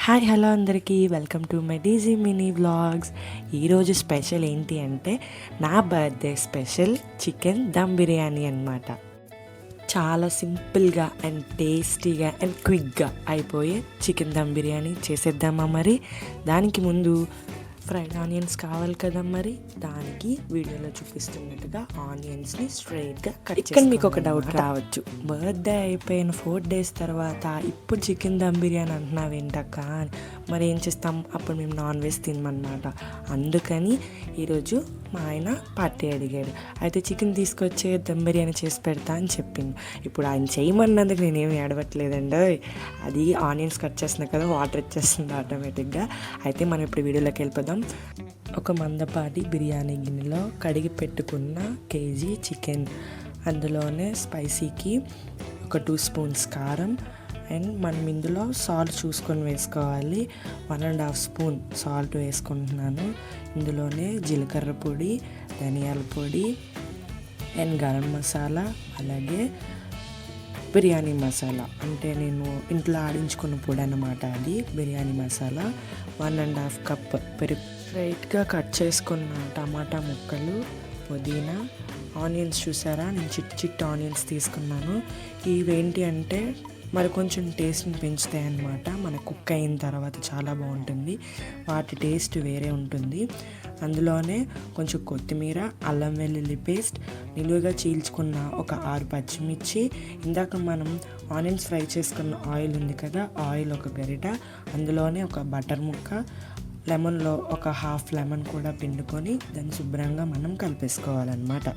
Hi hello అందరికీ welcome to my D G mini vlogs. ఈరోజు special ఏంటి అంటే నా birthday special chicken dum biryani అన్నమాట. చాలా సింపుల్గా అండ్ టేస్టీగా అండ్ క్విక్గా అయిపోయే చికెన్ దమ్ బిర్యానీ చేసేద్దామా? మరి దానికి ముందు ఫ్రైడ్ ఆనియన్స్ కావాలి కదా, మరి దానికి వీడియోలో చూపిస్తున్నట్టుగా ఆనియన్స్ని స్ట్రైట్గా కట్ చేసి. ఇక్కడ మీకు ఒక డౌట్ రావచ్చు, బర్త్డే అయిపోయిన 4 days తర్వాత ఇప్పుడు చికెన్ దమ్ బిర్యానీ అంటున్నావు ఏంటక్క? మరి ఏం చేస్తాం, అప్పుడు మేము నాన్ వెజ్ తినమన్నమాట. అందుకని ఈరోజు మా ఆయన పార్టీ అడిగాడు, అయితే చికెన్ తీసుకొచ్చే దమ్ బిర్యానీ చేసి పెడతా అని చెప్పింది. ఇప్పుడు ఆయన చేయమన్నందుకు నేనేమి ఏడవట్లేదండి, అది ఆనియన్స్ కట్ చేస్తున్నా కదా, వాటర్ వచ్చేస్తుంది ఆటోమేటిక్గా. అయితే మనం ఇప్పుడు వీడియోలోకి వెళ్ళిపోదాం. ఒక మందపాటి బిర్యానీ గిన్నెలో కడిగి పెట్టుకున్న కేజీ చికెన్, అందులోనే స్పైసీకి ఒక 2 spoons కారం, అండ్ మనం ఇందులో సాల్ట్ చూసుకొని వేసుకోవాలి. 1.5 spoon సాల్ట్ వేసుకుంటున్నాను. ఇందులోనే జీలకర్ర పొడి, ధనియాల పొడి అండ్ గరం మసాలా, అలాగే బిర్యానీ మసాలా, అంటే నేను ఇంట్లో ఆడించుకున్న పొడి అన్నమాట అది బిర్యానీ మసాలా. 1.5 cup పెరుగు, స్ట్రైట్గా కట్ చేసుకున్న టమాటా ముక్కలు, పుదీనా, ఆనియన్స్ చూసారా, నేను చిట్ ఆనియన్స్ తీసుకున్నాను. ఇవేంటి అంటే మరి కొంచెం టేస్ట్ని పెంచుతాయి అన్నమాట. మన కుక్ అయిన తర్వాత చాలా బాగుంటుంది, వాటి టేస్ట్ వేరే ఉంటుంది. అందులోనే కొంచెం కొత్తిమీర, అల్లం వెల్లుల్లి పేస్ట్, నిలువుగా చీల్చుకున్న ఒక 6 పచ్చిమిర్చి, ఇందాక మనం ఆనియన్స్ ఫ్రై చేసుకున్న ఆయిల్ ఉంది కదా, ఆయిల్ ఒక గరిట, అందులోనే ఒక బటర్ ముక్క, లెమన్లో ఒక 1/2 లెమన్ కూడా పిండుకొని దాన్ని శుభ్రంగా మనం కలిపేసుకోవాలన్నమాట.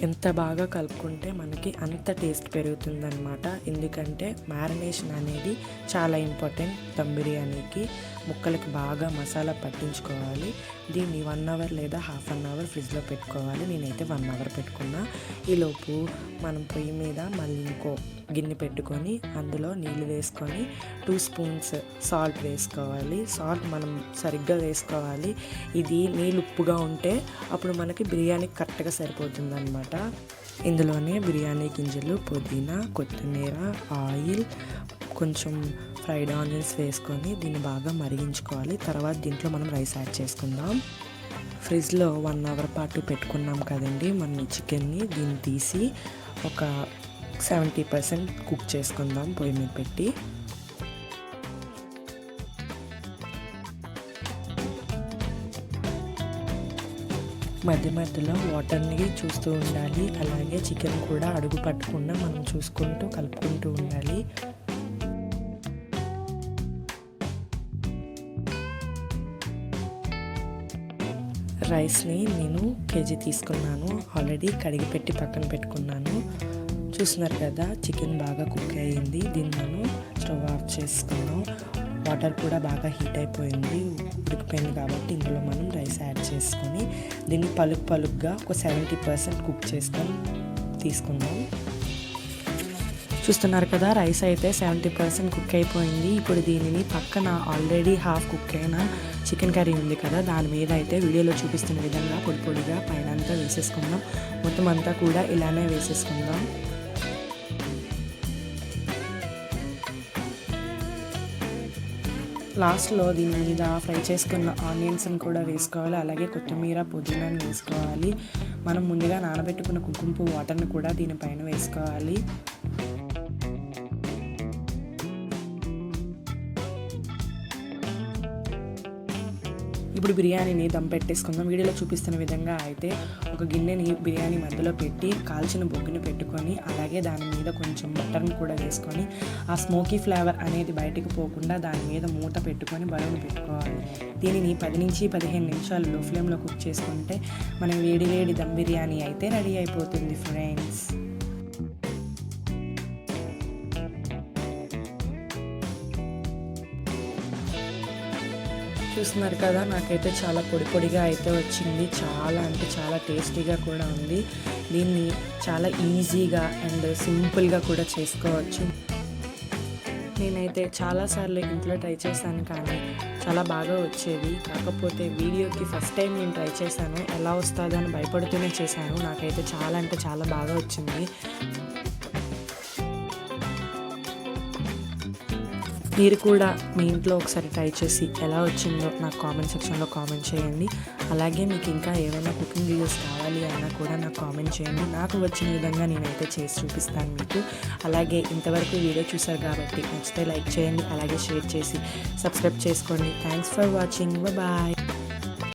ఎంత బాగా కలుపుకుంటే మనకి అంత టేస్ట్ పెరుగుతుందన్నమాట. ఎందుకంటే మ్యారినేషన్ అనేది చాలా ఇంపార్టెంట్ దమ్ బిర్యానీకి. ముక్కలకి బాగా మసాలా పట్టించుకోవాలి. దీన్ని 1 hour లేదా 1/2 hour ఫ్రిడ్జ్లో పెట్టుకోవాలి. నేనైతే 1 hour పెట్టుకున్నా. ఈలోపు మనం పొయ్యి మీద మళ్ళీ ఇంకో గిన్నె పెట్టుకొని అందులో నీళ్ళు వేసుకొని 2 spoons సాల్ట్ వేసుకోవాలి. సాల్ట్ మనం సరిగ్గా వేసుకోవాలి. ఇది నీళ్ళు ఉప్పుగా ఉంటే అప్పుడు మనకి బిర్యానీ కరెక్ట్గా సరిపోతుంది అనమాట. ఇందులోనే బిర్యానీ గింజలు, పుదీనా, కొత్తిమీర, ఆయిల్, కొంచెం ఫ్రైడ్ ఆనియన్స్ వేసుకొని దీన్ని బాగా మరిగించుకోవాలి. తర్వాత దీంట్లో మనం రైస్ యాడ్ చేసుకుందాం. ఫ్రిడ్జ్లో 1 hour పాటు పెట్టుకున్నాం కదండి మన చికెన్ని, దీన్ని తీసి ఒక 70% కుక్ చేసుకుందాం పొయ్యి మీద పెట్టి. మధ్య మధ్యలో వాటర్ని చూస్తూ ఉండాలి, అలాగే చికెన్ కూడా అడుగు పట్టకుండా మనం చూసుకుంటూ కలుపుకుంటూ ఉండాలి. రైస్ని నేను కేజీ తీసుకున్నాను, ఆల్రెడీ కడిగి పెట్టి పక్కన పెట్టుకున్నాను. చూస్తున్నారు కదా, చికెన్ బాగా కుక్ అయ్యింది. దీన్ని మనం స్టవ్ ఆఫ్ చేసుకున్నాం. వాటర్ కూడా బాగా హీట్ అయిపోయింది, ఉడికిపోయింది కాబట్టి ఇందులో మనం రైస్ యాడ్ చేసుకొని దీన్ని పలుగ్గా ఒక 70% కుక్ చేసుకొని తీసుకుందాం. చూస్తున్నారు కదా, రైస్ అయితే 70% కుక్ అయిపోయింది. ఇప్పుడు దీనిని పక్కన ఆల్రెడీ హాఫ్ కుక్ అయిన చికెన్ కర్రీ ఉంది కదా, దాని మీద అయితే వీడియోలో చూపిస్తున్న విధంగా పొడిగా పైన అంతా వేసేసుకుందాం. మొత్తం అంతా కూడా ఇలానే వేసేసుకుందాం. లాస్ట్లో దీని మీద ఫ్రై చేసుకున్న ఆనియన్స్ని కూడా వేసుకోవాలి, అలాగే కొత్తిమీర, పుదీనాని వేసుకోవాలి. మనం ముందుగా నానబెట్టుకున్న కుంకుమ పువ్వు వాటర్ని కూడా దీనిపైన వేసుకోవాలి. ఇప్పుడు బిర్యానీని దమ్ పెట్టేసుకుందాం. వీడియోలో చూపిస్తున్న విధంగా అయితే ఒక గిన్నెని బిర్యానీ మధ్యలో పెట్టి కాల్చిన బొగ్గుని పెట్టుకొని, అలాగే దాని మీద కొంచెం బటర్ని కూడా వేసుకొని ఆ స్మోకీ ఫ్లేవర్ అనేది బయటకు పోకుండా దాని మీద మూత పెట్టుకొని బరువును పెట్టుకోవాలి. దీనిని 10 నుంచి 15 నిమిషాలు లో ఫ్లేమ్లో కుక్ చేసుకుంటే మనం వేడి దమ్ బిర్యానీ అయితే రెడీ అయిపోతుంది ఫ్రెండ్స్. చూస్తున్నారు కదా, నాకైతే చాలా పొడిగా అయితే వచ్చింది. చాలా అంటే చాలా టేస్టీగా కూడా ఉంది. దీన్ని చాలా ఈజీగా అండ్ సింపుల్గా కూడా చేసుకోవచ్చు. నేనైతే చాలాసార్లు ఇంట్లో ట్రై చేశాను, కానీ చాలా బాగా వచ్చేవి. కాకపోతే వీడియోకి ఫస్ట్ టైం నేను ట్రై చేశాను, ఎలా వస్తుందో అని భయపడుతూనే చేశాను. నాకైతే చాలా అంటే చాలా బాగా వచ్చింది. మీరు కూడా మీ ఇంట్లో ఒకసారి ట్రై చేసి ఎలా వచ్చిందో నాకు కామెంట్ సెక్షన్లో కామెంట్ చేయండి. అలాగే మీకు ఇంకా ఏమైనా కుకింగ్ వీడియోస్ కావాలి అన్నా కూడా నాకు కామెంట్ చేయండి. నాకు వచ్చిన విధంగా నేనైతే చేసి చూపిస్తాను మీకు. అలాగే ఇంతవరకు వీడియో చూసారు కాబట్టి నచ్చితే లైక్ చేయండి, అలాగే షేర్ చేసి సబ్స్క్రైబ్ చేసుకోండి. Thanks for watching. బాయ్.